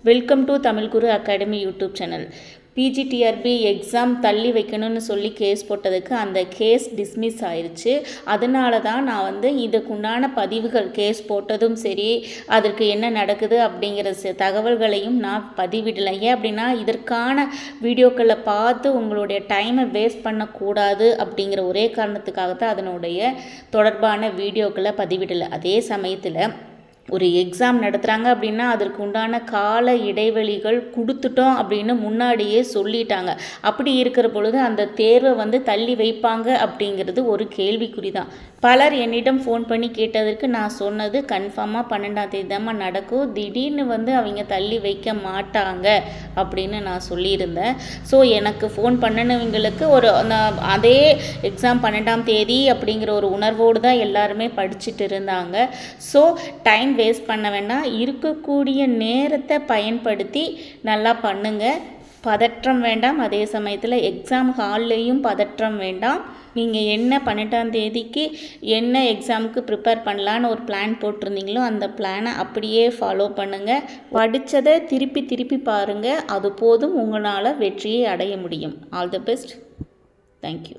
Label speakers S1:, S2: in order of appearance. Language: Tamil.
S1: Welcome to Tamil Guru academy YouTube channel. PGTRB exam தள்ளி வைக்கணும்னு சொல்லி கேஸ் போட்டதுக்கு அந்த கேஸ் டிஸ்மிஸ் ஆயிடுச்சு. அதனால தான் நான் இதுக்குண்டான பதிவுகள் கேஸ் போட்டதும் சரி, அதற்கு என்ன நடக்குது அப்படிங்கிற தகவல்களையும் நான் பதிவிடலை. ஏன் அப்படின்னா, இதற்கான வீடியோக்களை பார்த்து உங்களுடைய டைமை வேஸ்ட் பண்ணக்கூடாது அப்படிங்கிற ஒரே காரணத்துக்காக தான் அதனுடைய தொடர்பான வீடியோக்களை பதிவிடலை. அதே சமயத்தில் ஒரு எக்ஸாம் நடத்துகிறாங்க அப்படின்னா அதற்கு உண்டான கால இடைவெளிகள் கொடுத்துட்டோம் அப்படின்னு முன்னாடியே சொல்லிட்டாங்க. அப்படி இருக்கிற பொழுது அந்த தேர்வை தள்ளி வைப்பாங்க அப்படிங்கிறது ஒரு கேள்விக்குறி தான். பலர் என்னிடம் ஃபோன் பண்ணி கேட்டதற்கு நான் சொன்னது கன்ஃபார்மாக 12ஆம் தேதி தான் நடக்கும், திடீர்னு அவங்க தள்ளி வைக்க மாட்டாங்க அப்படின்னு நான் சொல்லியிருந்தேன். ஸோ எனக்கு ஃபோன் பண்ணினவங்களுக்கு அதே எக்ஸாம் 12ஆம் தேதி அப்படிங்கிற ஒரு உணர்வோடு தான் எல்லாருமே படிச்சுட்டு இருந்தாங்க. ஸோ டைம் வேஸ்ட் பண்ண வேண்டாம், இருக்கக்கூடிய நேரத்தை பயன்படுத்தி நல்லா பண்ணுங்கள். பதற்றம் வேண்டாம். அதே சமயத்தில் எக்ஸாம் ஹால்லையும் பதற்றம் வேண்டாம். நீங்கள் என்ன 18ஆம் தேதிக்கு என்ன எக்ஸாமுக்கு ப்ரிப்பேர் பண்ணலான்னு ஒரு பிளான் போட்டிருந்தீங்களோ அந்த பிளானை அப்படியே ஃபாலோ பண்ணுங்கள். படித்ததை திருப்பி திருப்பி பாருங்கள். அது போதும், உங்களால் வெற்றியை அடைய முடியும். All the best. தேங்க்யூ.